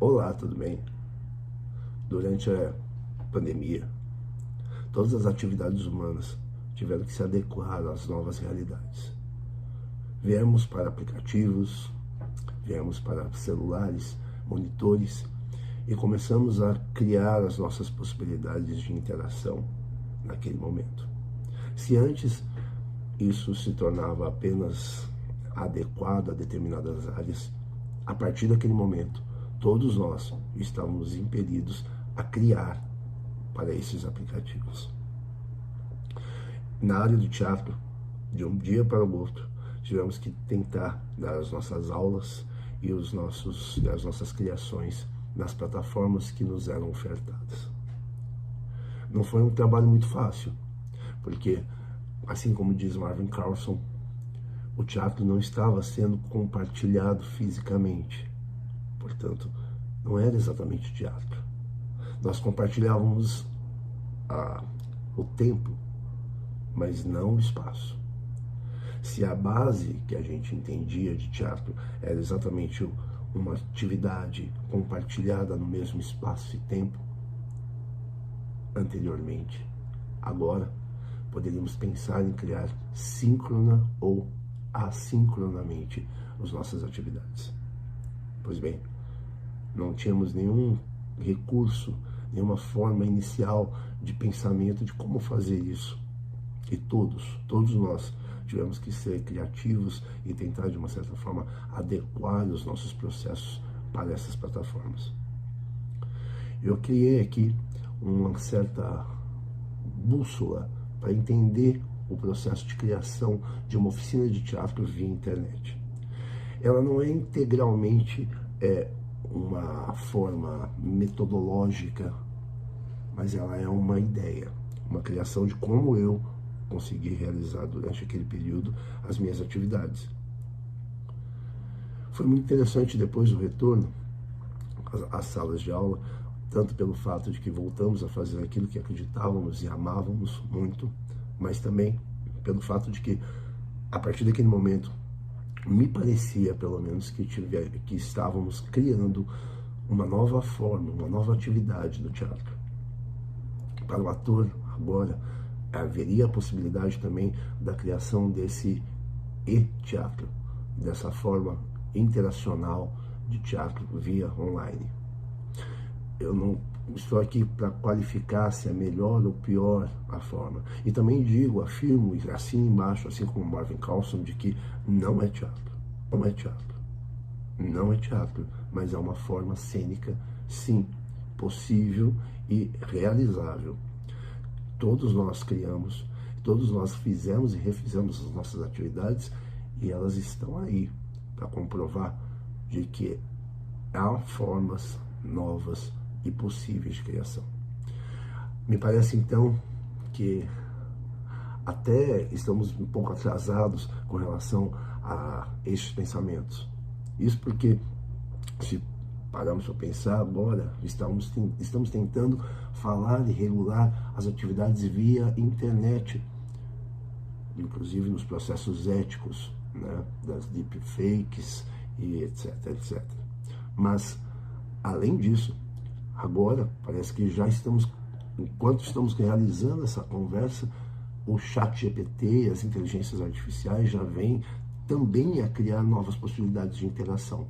Olá, tudo bem? Durante a pandemia, todas as atividades humanas tiveram que se adequar às novas realidades. Viemos para aplicativos, viemos para celulares, monitores e começamos a criar as nossas possibilidades de interação naquele momento. Se antes isso se tornava apenas adequado a determinadas áreas, a partir daquele momento, todos nós estávamos impelidos a criar para esses aplicativos. Na área do teatro, de um dia para o outro, tivemos que tentar dar as nossas aulas e as nossas criações nas plataformas que nos eram ofertadas. Não foi um trabalho muito fácil, porque, assim como diz Marvin Carlson, o teatro não estava sendo compartilhado fisicamente. Portanto, não era exatamente teatro. Nós compartilhávamos o tempo, mas não o espaço. Se a base que a gente entendia de teatro era exatamente uma atividade compartilhada no mesmo espaço e tempo, anteriormente, agora poderíamos pensar em criar síncrona ou assincronamente as nossas atividades. Pois bem, não tínhamos nenhum recurso, nenhuma forma inicial de pensamento de como fazer isso. E todos nós tivemos que ser criativos e tentar, de uma certa forma, adequar os nossos processos para essas plataformas. Eu criei aqui uma certa bússola para entender o processo de criação de uma oficina de teatro via internet. Ela não é integralmente uma forma metodológica, mas ela é uma ideia, uma criação de como eu consegui realizar durante aquele período as minhas atividades. Foi muito interessante depois do retorno às salas de aula, tanto pelo fato de que voltamos a fazer aquilo que acreditávamos e amávamos muito, mas também pelo fato de que, a partir daquele momento, me parecia, pelo menos, que estávamos criando uma nova forma, uma nova atividade do teatro. Para o ator, agora, haveria a possibilidade também da criação desse e-teatro, dessa forma interacional de teatro via online. Eu não estou aqui para qualificar se é melhor ou pior a forma. E também afirmo, e assim embaixo, assim como Marvin Carlson, de que não é teatro. Não é teatro. Não é teatro, mas é uma forma cênica, sim, possível e realizável. Todos nós criamos, todos nós fizemos e refizemos as nossas atividades e elas estão aí para comprovar de que há formas novas e possíveis de criação. Me parece então que até estamos um pouco atrasados com relação a estes pensamentos. Isso porque, se paramos para pensar agora, estamos tentando falar e regular as atividades via internet, inclusive nos processos éticos, né, das deepfakes e etc, etc. Mas, além disso, agora parece que já enquanto estamos realizando essa conversa, o ChatGPT e as inteligências artificiais já vêm também a criar novas possibilidades de interação.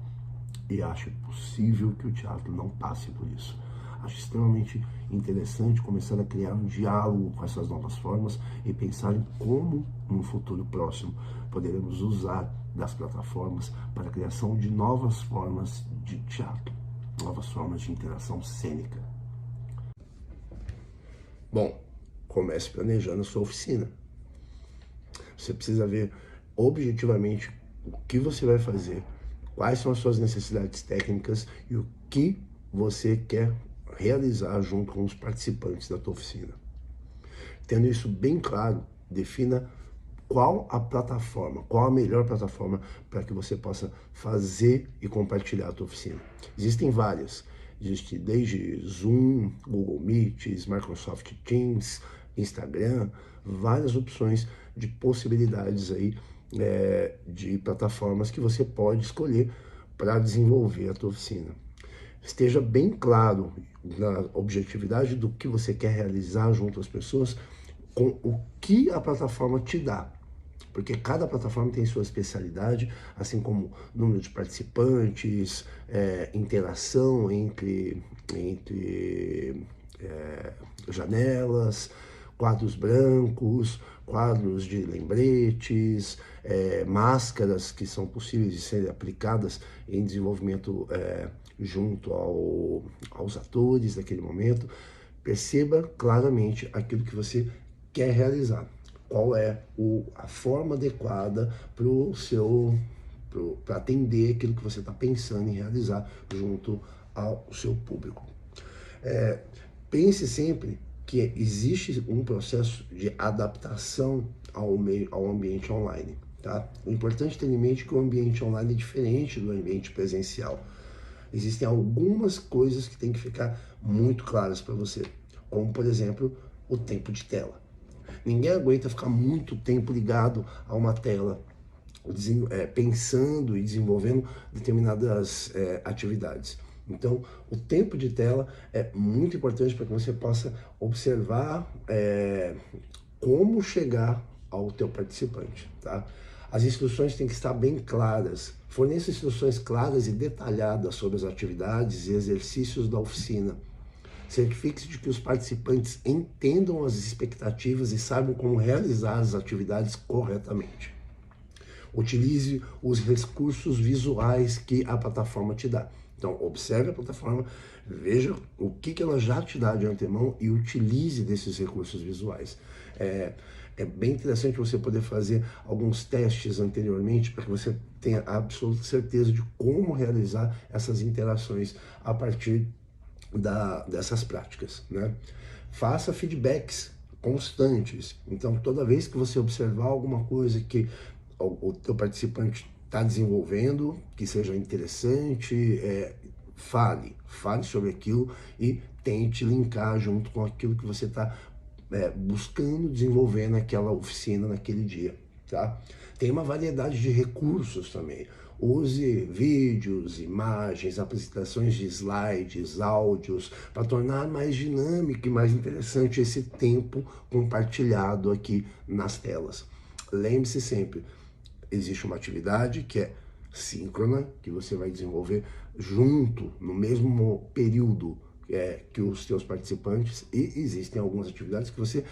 E acho possível que o teatro não passe por isso. Acho extremamente interessante começar a criar um diálogo com essas novas formas e pensar em como, no futuro próximo, poderemos usar das plataformas para a criação de novas formas de teatro, novas formas de interação cênica. Bom, comece planejando a sua oficina. Você precisa ver objetivamente o que você vai fazer, quais são as suas necessidades técnicas e o que você quer realizar junto com os participantes da tua oficina. Tendo isso bem claro, defina qual a melhor plataforma para que você possa fazer e compartilhar a tua oficina. Existem várias, existe desde Zoom, Google Meet, Microsoft Teams, Instagram, várias opções de possibilidades aí de plataformas que você pode escolher para desenvolver a tua oficina. esteja bem claro na objetividade do que você quer realizar junto às pessoas, com o que a plataforma te dá. Porque cada plataforma tem sua especialidade, assim como número de participantes, interação entre janelas, quadros brancos, quadros de lembretes, máscaras que são possíveis de serem aplicadas em desenvolvimento junto aos atores daquele momento. Perceba claramente aquilo que você quer realizar. Qual é a forma adequada para atender aquilo que você está pensando em realizar junto ao seu público. Pense sempre que existe um processo de adaptação ao ambiente online. Tá? O importante é ter em mente que o ambiente online é diferente do ambiente presencial. Existem algumas coisas que tem que ficar muito claras para você, como, por exemplo, o tempo de tela. Ninguém aguenta ficar muito tempo ligado a uma tela, pensando e desenvolvendo determinadas atividades. Então, o tempo de tela é muito importante para que você possa observar como chegar ao teu participante, tá? As instruções têm que estar bem claras. Forneça instruções claras e detalhadas sobre as atividades e exercícios da oficina. Certifique-se de que os participantes entendam as expectativas e saibam como realizar as atividades corretamente. Utilize os recursos visuais que a plataforma te dá. Então, observe a plataforma, veja o que ela já te dá de antemão e utilize desses recursos visuais. É bem interessante você poder fazer alguns testes anteriormente para que você tenha absoluta certeza de como realizar essas interações a partir dessas práticas, né? Faça feedbacks constantes. Então, toda vez que você observar alguma coisa que o teu participante está desenvolvendo, que seja interessante, fale sobre aquilo e tente linkar junto com aquilo que você está buscando desenvolver naquela oficina, naquele dia, tá? Tem uma variedade de recursos também. Use vídeos, imagens, apresentações de slides, áudios, para tornar mais dinâmico e mais interessante esse tempo compartilhado aqui nas telas. Lembre-se sempre, existe uma atividade que é síncrona, que você vai desenvolver junto, no mesmo período que os seus participantes, e existem algumas atividades que você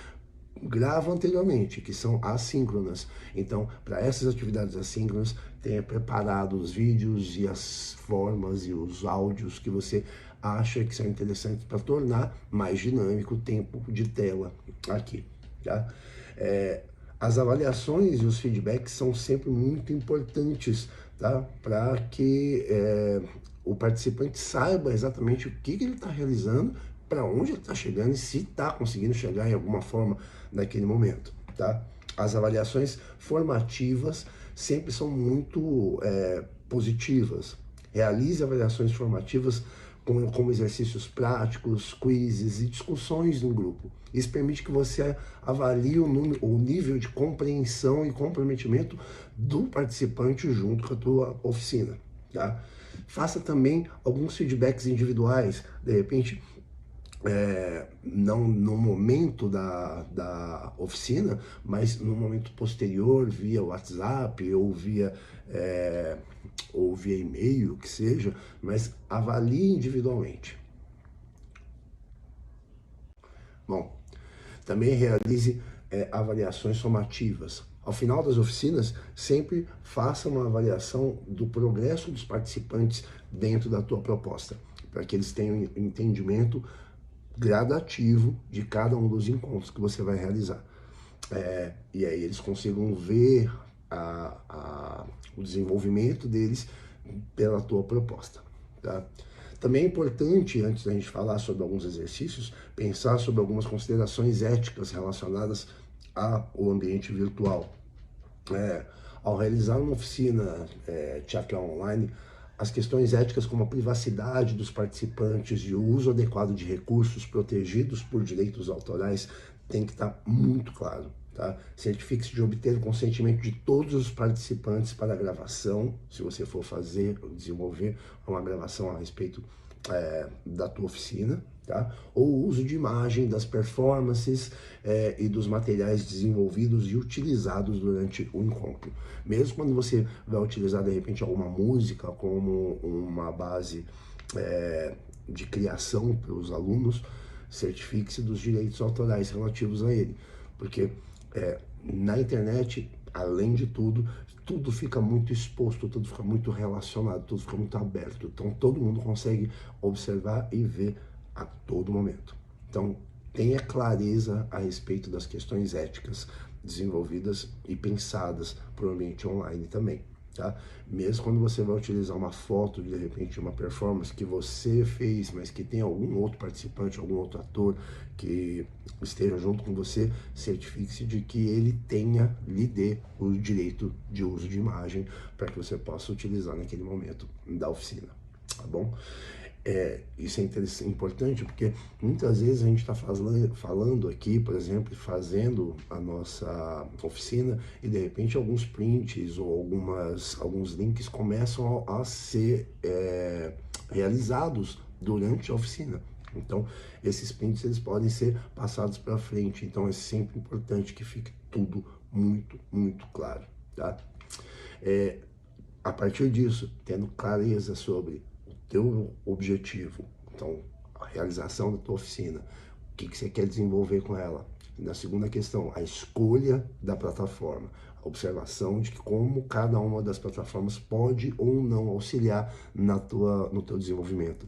grava anteriormente, que são assíncronas. Então, para essas atividades assíncronas, tenha preparado os vídeos e as formas e os áudios que você acha que são interessantes para tornar mais dinâmico o tempo de tela aqui, tá? As avaliações e os feedbacks são sempre muito importantes, tá? Para que o participante saiba exatamente o que ele está realizando, para onde ele está chegando e se está conseguindo chegar em alguma forma naquele momento, tá? As avaliações formativas sempre são muito positivas. Realize avaliações formativas como exercícios práticos, quizzes e discussões no grupo. Isso permite que você avalie o nível de compreensão e comprometimento do participante junto com a tua oficina, tá? Faça também alguns feedbacks individuais, de repente, não no momento da oficina, mas no momento posterior, via WhatsApp ou via e-mail, que seja, mas avalie individualmente. Bom, também realize avaliações somativas. Ao final das oficinas, sempre faça uma avaliação do progresso dos participantes dentro da tua proposta, para que eles tenham um entendimento gradativo de cada um dos encontros que você vai realizar. E aí eles consigam ver o desenvolvimento deles pela tua proposta, tá? Também é importante, antes da gente falar sobre alguns exercícios, pensar sobre algumas considerações éticas relacionadas ao ambiente virtual. Ao realizar uma oficina teatral online, as questões éticas como a privacidade dos participantes e o uso adequado de recursos protegidos por direitos autorais tem que estar muito claro, tá? Certifique-se de obter o consentimento de todos os participantes para a gravação, se você for desenvolver uma gravação a respeito da tua oficina, tá? Ou o uso de imagem das performances e dos materiais desenvolvidos e utilizados durante o encontro. Mesmo quando você vai utilizar, de repente, alguma música como uma base de criação para os alunos, certifique-se dos direitos autorais relativos a ele, porque na internet, além de tudo, tudo fica muito exposto, tudo fica muito relacionado, tudo fica muito aberto. Então todo mundo consegue observar e ver a todo momento. Então tenha clareza a respeito das questões éticas desenvolvidas e pensadas para o ambiente online também. Tá? Mesmo quando você vai utilizar uma foto, de repente uma performance que você fez, mas que tem algum outro participante, algum outro ator que esteja junto com você, certifique-se de que ele lhe dê o direito de uso de imagem para que você possa utilizar naquele momento da oficina, tá bom? Isso é importante porque muitas vezes a gente está falando aqui, por exemplo, fazendo a nossa oficina e de repente alguns prints ou alguns links começam a ser realizados durante a oficina. Então, esses prints eles podem ser passados para frente. Então, é sempre importante que fique tudo muito, muito claro, tá? A partir disso, tendo clareza sobre teu objetivo, então a realização da tua oficina, o que você quer desenvolver com ela. E na segunda questão, a escolha da plataforma, a observação de como cada uma das plataformas pode ou não auxiliar no teu desenvolvimento.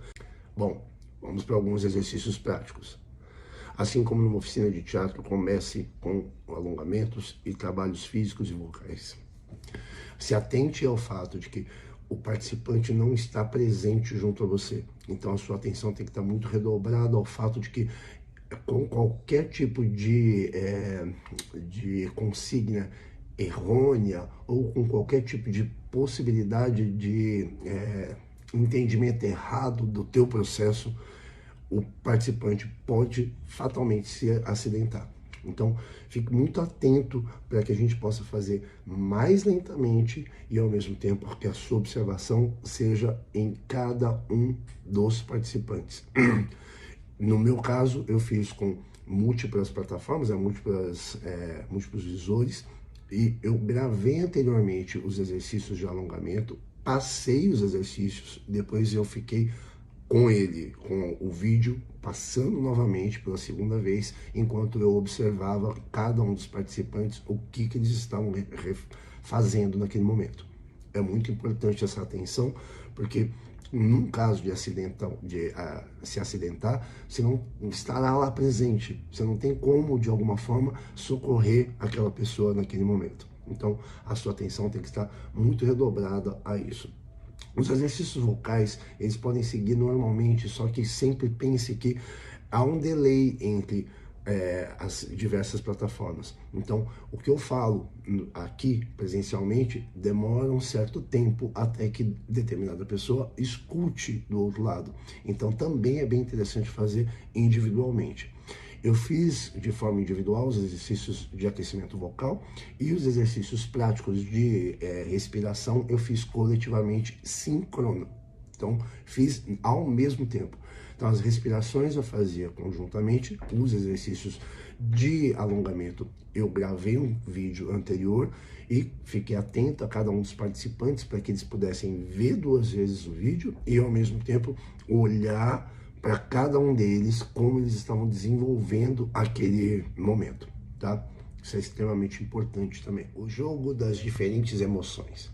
Bom, vamos para alguns exercícios práticos. Assim como numa oficina de teatro, comece com alongamentos e trabalhos físicos e vocais. Se atente ao fato de que o participante não está presente junto a você. Então a sua atenção tem que estar muito redobrada ao fato de que com qualquer tipo de consigna errônea ou com qualquer tipo de possibilidade de entendimento errado do teu processo, o participante pode fatalmente se acidentar. Então, fique muito atento para que a gente possa fazer mais lentamente e, ao mesmo tempo, que a sua observação seja em cada um dos participantes. No meu caso, eu fiz com múltiplas plataformas, múltiplos visores, e eu gravei anteriormente os exercícios de alongamento, passei os exercícios, depois eu fiquei com o vídeo, passando novamente pela segunda vez, enquanto eu observava cada um dos participantes, o que eles estavam fazendo naquele momento. É muito importante essa atenção, porque num caso de se acidentar, você não estará lá presente, você não tem como, de alguma forma, socorrer aquela pessoa naquele momento. Então, a sua atenção tem que estar muito redobrada a isso. Os exercícios vocais, eles podem seguir normalmente, só que sempre pense que há um delay entre as diversas plataformas. Então, o que eu falo aqui presencialmente demora um certo tempo até que determinada pessoa escute do outro lado. Então, também é bem interessante fazer individualmente. Eu fiz de forma individual os exercícios de aquecimento vocal e os exercícios práticos de respiração eu fiz coletivamente síncrono. Então, fiz ao mesmo tempo. Então, as respirações eu fazia conjuntamente, os exercícios de alongamento eu gravei um vídeo anterior e fiquei atento a cada um dos participantes para que eles pudessem ver 2 vezes o vídeo e, ao mesmo tempo, olhar para cada um deles como eles estavam desenvolvendo aquele momento, tá? Isso é extremamente importante também. O jogo das diferentes emoções.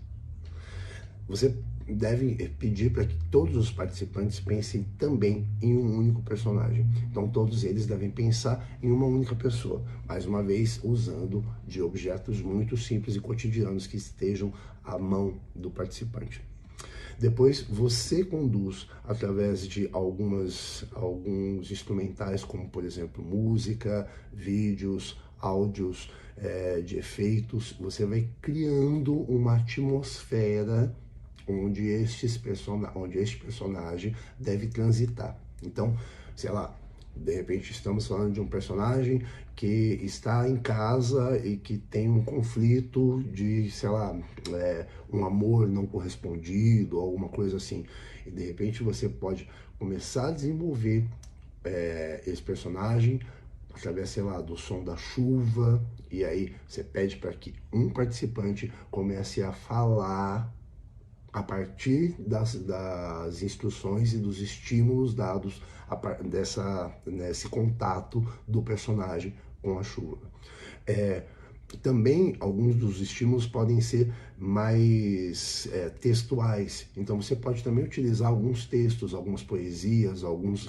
Você deve pedir para que todos os participantes pensem também em um único personagem. Então todos eles devem pensar em uma única pessoa, mais uma vez usando de objetos muito simples e cotidianos que estejam à mão do participante. Depois você conduz através de alguns instrumentais, como por exemplo música, vídeos, áudios, de efeitos. Você vai criando uma atmosfera onde este personagem deve transitar. Então, sei lá, De repente estamos falando de um personagem que está em casa e que tem um conflito de, sei lá, um amor não correspondido, alguma coisa assim. E de repente você pode começar a desenvolver esse personagem através, sei lá, do som da chuva, e aí você pede para que um participante comece a falar a partir das instruções e dos estímulos dados nesse contato do personagem com a chuva. Também alguns dos estímulos podem ser mais textuais, então você pode também utilizar alguns textos, algumas poesias, alguns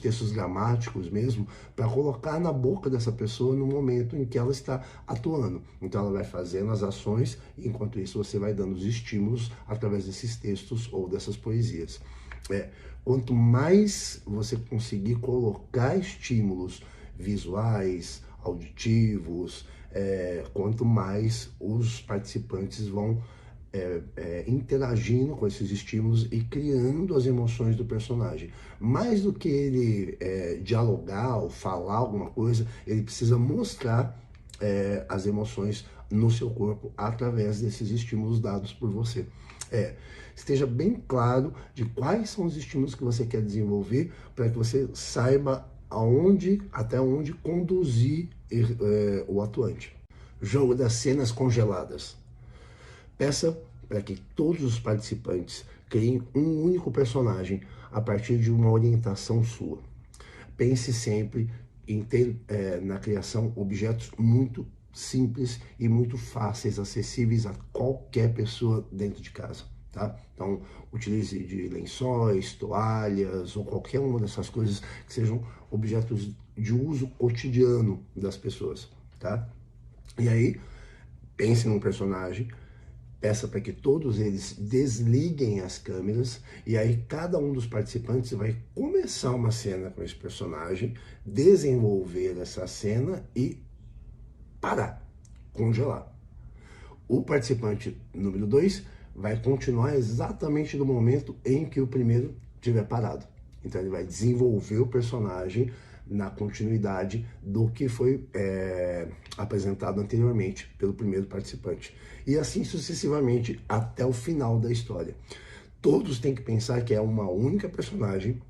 textos gramáticos mesmo, para colocar na boca dessa pessoa no momento em que ela está atuando. Então ela vai fazendo as ações, e enquanto isso você vai dando os estímulos através desses textos ou dessas poesias. Quanto mais você conseguir colocar estímulos visuais, auditivos, quanto mais os participantes vão interagindo com esses estímulos e criando as emoções do personagem. Mais do que ele dialogar ou falar alguma coisa, ele precisa mostrar as emoções no seu corpo através desses estímulos dados por você. Esteja bem claro de quais são os estímulos que você quer desenvolver para que você saiba até onde conduzir o atuante. Jogo das cenas congeladas. Peça para que todos os participantes criem um único personagem a partir de uma orientação sua. Pense sempre em ter na criação objetos muito simples e muito fáceis, acessíveis a qualquer pessoa dentro de casa, tá? Então, utilize de lençóis, toalhas ou qualquer uma dessas coisas que sejam objetos de uso cotidiano das pessoas, tá? E aí, pense num personagem, peça para que todos eles desliguem as câmeras, e aí cada um dos participantes vai começar uma cena com esse personagem, desenvolver essa cena e parar, congelar. O participante número 2 vai continuar exatamente no momento em que o primeiro tiver parado. Então ele vai desenvolver o personagem na continuidade do que foi apresentado anteriormente pelo primeiro participante. E assim sucessivamente até o final da história. Todos têm que pensar que é uma única personagem,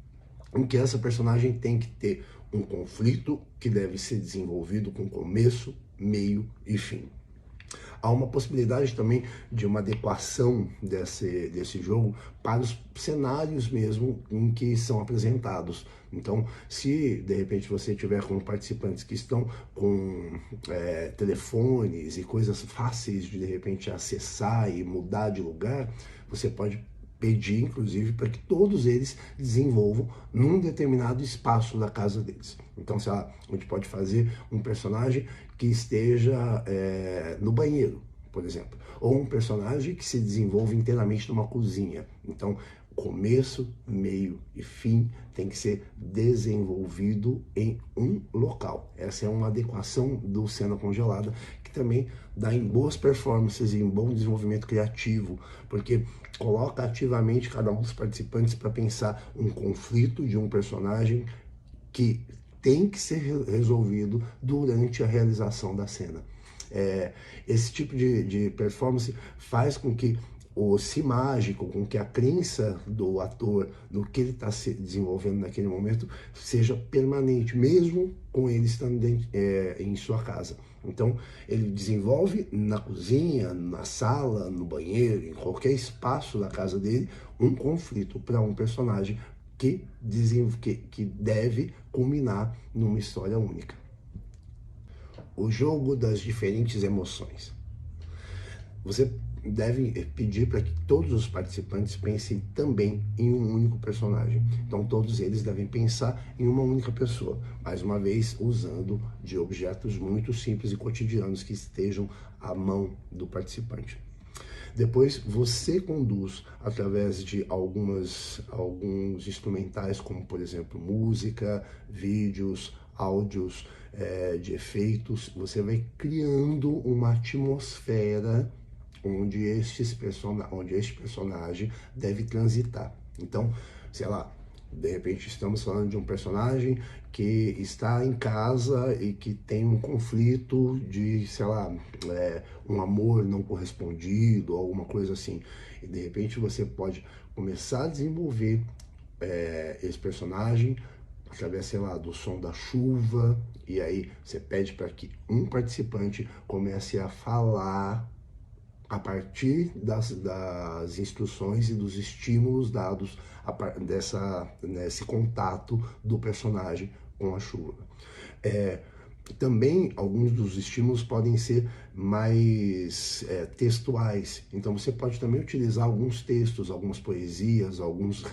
em que essa personagem tem que ter um conflito que deve ser desenvolvido com começo, meio e fim. Há uma possibilidade também de uma adequação desse jogo para os cenários mesmo em que são apresentados. Então, se de repente você tiver com participantes que estão com telefones e coisas fáceis de repente acessar e mudar de lugar, você pode pedir, inclusive, para que todos eles desenvolvam num determinado espaço da casa deles. Então, sei lá, a gente pode fazer um personagem que esteja no banheiro, por exemplo, ou um personagem que se desenvolve inteiramente numa cozinha. Então, começo, meio e fim tem que ser desenvolvido em um local. Essa é uma adequação do Cena Congelada, que também dá em boas performances e em bom desenvolvimento criativo, porque coloca ativamente cada um dos participantes para pensar um conflito de um personagem que tem que ser resolvido durante a realização da cena. Esse tipo de performance faz com que o si mágico, com que a crença do ator no que ele está se desenvolvendo naquele momento seja permanente, mesmo com ele estando em sua casa. Então, ele desenvolve na cozinha, na sala, no banheiro, em qualquer espaço da casa dele, um conflito para um personagem que deve culminar numa história única. O jogo das diferentes emoções. Você deve pedir para que todos os participantes pensem também em um único personagem. Então todos eles devem pensar em uma única pessoa, mais uma vez usando de objetos muito simples e cotidianos que estejam à mão do participante. Depois você conduz através de alguns instrumentais, como por exemplo música, vídeos, áudios, de efeitos. Você vai criando uma atmosfera onde este personagem deve transitar. Então, sei lá, De repente estamos falando de um personagem que está em casa e que tem um conflito de, sei lá, um amor não correspondido, alguma coisa assim. E de repente você pode começar a desenvolver esse personagem através, sei lá, do som da chuva, e aí você pede para que um participante comece a falar a partir das instruções e dos estímulos dados nesse contato do personagem com a chuva. Também alguns dos estímulos podem ser mais textuais, então você pode também utilizar alguns textos, algumas poesias, alguns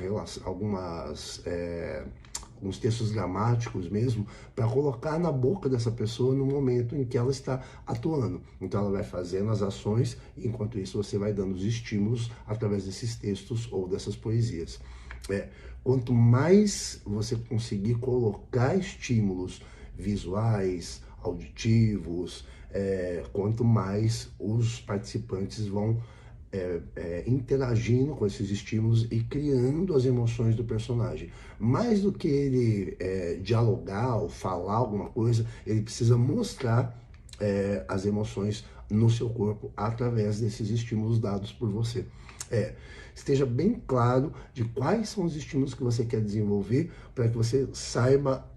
textos dramáticos mesmo, para colocar na boca dessa pessoa no momento em que ela está atuando. Então ela vai fazendo as ações, e enquanto isso você vai dando os estímulos através desses textos ou dessas poesias. Quanto mais você conseguir colocar estímulos visuais, auditivos, quanto mais os participantes vão interagindo com esses estímulos e criando as emoções do personagem. Mais do que ele dialogar ou falar alguma coisa, ele precisa mostrar as emoções no seu corpo através desses estímulos dados por você. Esteja bem claro de quais são os estímulos que você quer desenvolver para que você saiba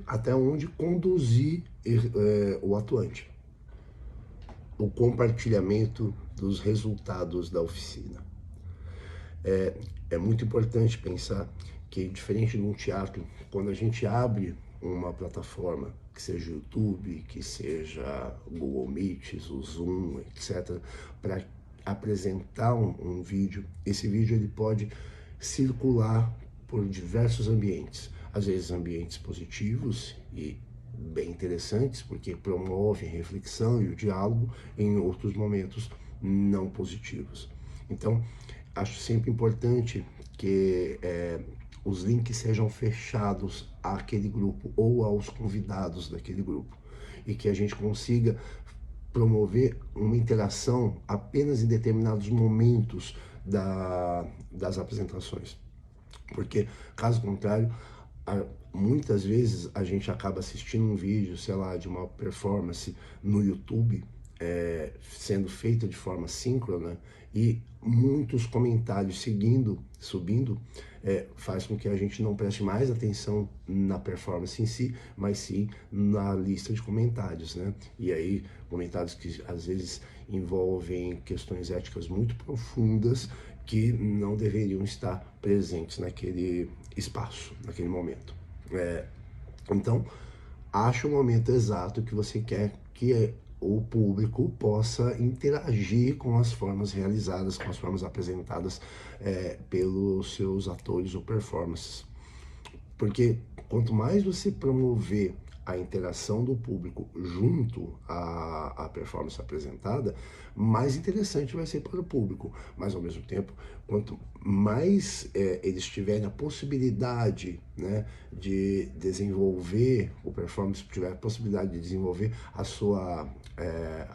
até onde conduzir o atuante. O compartilhamento dos resultados da oficina. É muito importante pensar que, diferente de um teatro, quando a gente abre uma plataforma, que seja o YouTube, que seja o Google Meet, o Zoom, etc., para apresentar um vídeo, esse vídeo ele pode circular por diversos ambientes, às vezes ambientes positivos e bem interessantes, porque promovem a reflexão e o diálogo, em outros momentos não positivos. Então, acho sempre importante que os links sejam fechados àquele grupo ou aos convidados daquele grupo, e que a gente consiga promover uma interação apenas em determinados momentos das apresentações. Porque, caso contrário, muitas vezes a gente acaba assistindo um vídeo, sei lá, de uma performance no YouTube, sendo feita de forma síncrona, e muitos comentários subindo, faz com que a gente não preste mais atenção na performance em si, mas sim na lista de comentários, né? E aí, comentários que às vezes envolvem questões éticas muito profundas que não deveriam estar presentes naquele espaço, naquele momento. Então, ache o momento exato que você quer que o público possa interagir com as formas realizadas, com as formas apresentadas pelos seus atores ou performances. Porque quanto mais você promover a interação do público junto à performance apresentada, mais interessante vai ser para o público. Mas, ao mesmo tempo, quanto mais eles tiverem a possibilidade, né, de desenvolver, o performance tiver a possibilidade de desenvolver a sua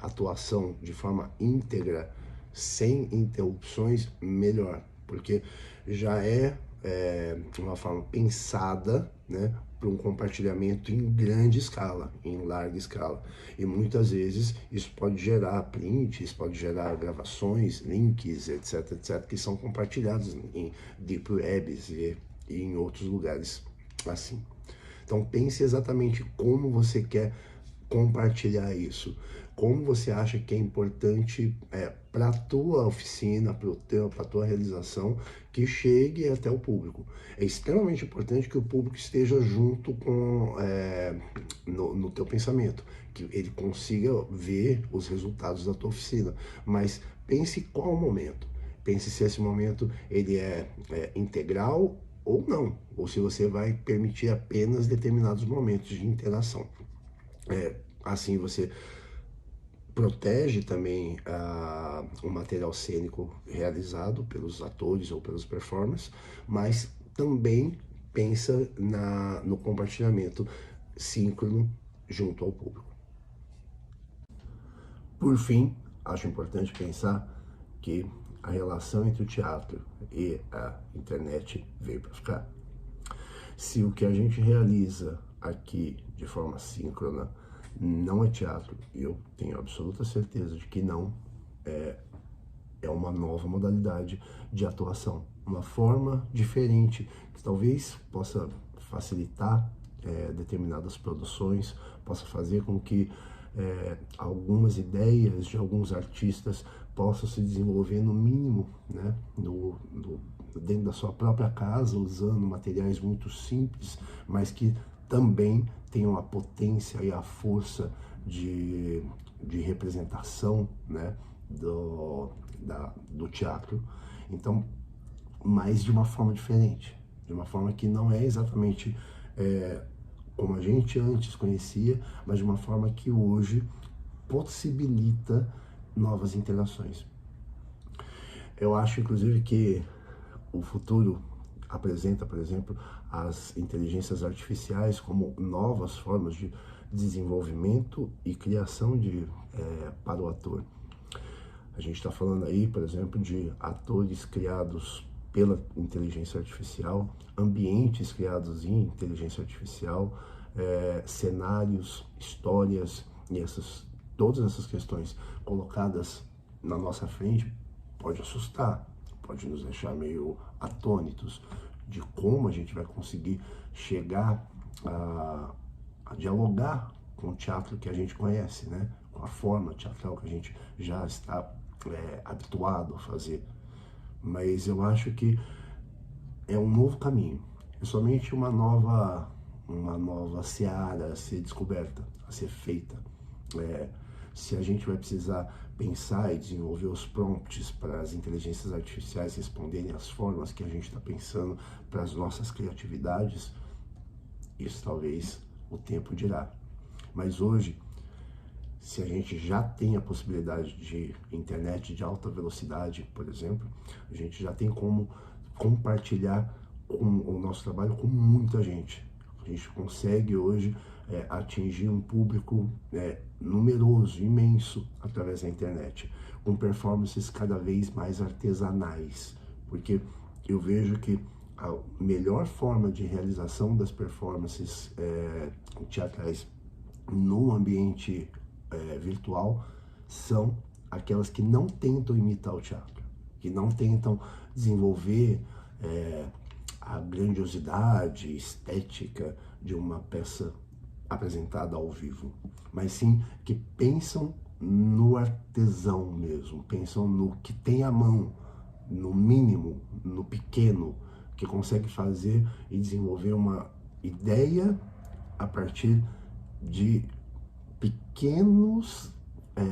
atuação de forma íntegra, sem interrupções, melhor. Porque já uma forma pensada, né, para um compartilhamento em grande escala, em larga escala. E muitas vezes isso pode gerar prints, pode gerar gravações, links, etc, etc, que são compartilhados em deep webs e em outros lugares assim. Então pense exatamente como você quer compartilhar isso, como você acha que é importante para a tua oficina, para a tua realização, que chegue até o público. É extremamente importante que o público esteja junto no teu pensamento, que ele consiga ver os resultados da tua oficina, mas pense qual o momento, pense se esse momento ele é integral ou não, ou se você vai permitir apenas determinados momentos de interação. Assim você protege também o material cênico realizado pelos atores ou pelos performers, mas também pensa no compartilhamento síncrono junto ao público. Por fim, acho importante pensar que a relação entre o teatro e a internet veio para ficar. Se o que a gente realiza aqui de forma síncrona não é teatro, e eu tenho absoluta certeza de que não, é uma nova modalidade de atuação, uma forma diferente que talvez possa facilitar determinadas produções, possa fazer com que algumas ideias de alguns artistas possam se desenvolver no mínimo, né, dentro da sua própria casa, usando materiais muito simples, mas que também tenham a potência e a força de representação, né, do teatro. Então, mas de uma forma diferente, de uma forma que não é exatamente como a gente antes conhecia, mas de uma forma que hoje possibilita novas interações. Eu acho, inclusive, que o futuro apresenta, por exemplo, as inteligências artificiais como novas formas de desenvolvimento e criação para o ator. A gente está falando aí, por exemplo, de atores criados pela inteligência artificial, ambientes criados em inteligência artificial, cenários, histórias e todas essas questões colocadas na nossa frente pode assustar, pode nos deixar meio atônitos de como a gente vai conseguir chegar a dialogar com o teatro que a gente conhece, né? Com a forma teatral que a gente já está habituado a fazer. Mas eu acho que é um novo caminho, é somente uma nova seara a ser descoberta, a ser feita. Se a gente vai precisar pensar e desenvolver os prompts para as inteligências artificiais responderem às formas que a gente está pensando para as nossas criatividades, isso talvez o tempo dirá. Mas hoje, se a gente já tem a possibilidade de internet de alta velocidade, por exemplo, a gente já tem como compartilhar o nosso trabalho com muita gente. A gente consegue hoje atingir um público numeroso, imenso, através da internet, com performances cada vez mais artesanais, porque eu vejo que a melhor forma de realização das performances teatrais no ambiente virtual são aquelas que não tentam imitar o teatro, que não tentam desenvolver a grandiosidade estética de uma peça apresentada ao vivo, mas sim que pensam no artesão mesmo, pensam no que tem à mão, no mínimo, no pequeno, que consegue fazer e desenvolver uma ideia a partir de pequenos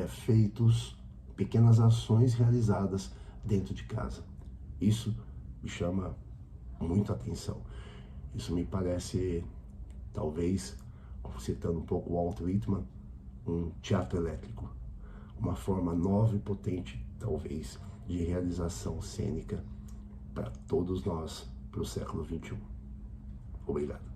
feitos, pequenas ações realizadas dentro de casa. Isso me chama muita atenção. Isso me parece, talvez, citando um pouco o Walt Whitman, um teatro elétrico, uma forma nova e potente, talvez, de realização cênica para todos nós, para o século XXI. Obrigado.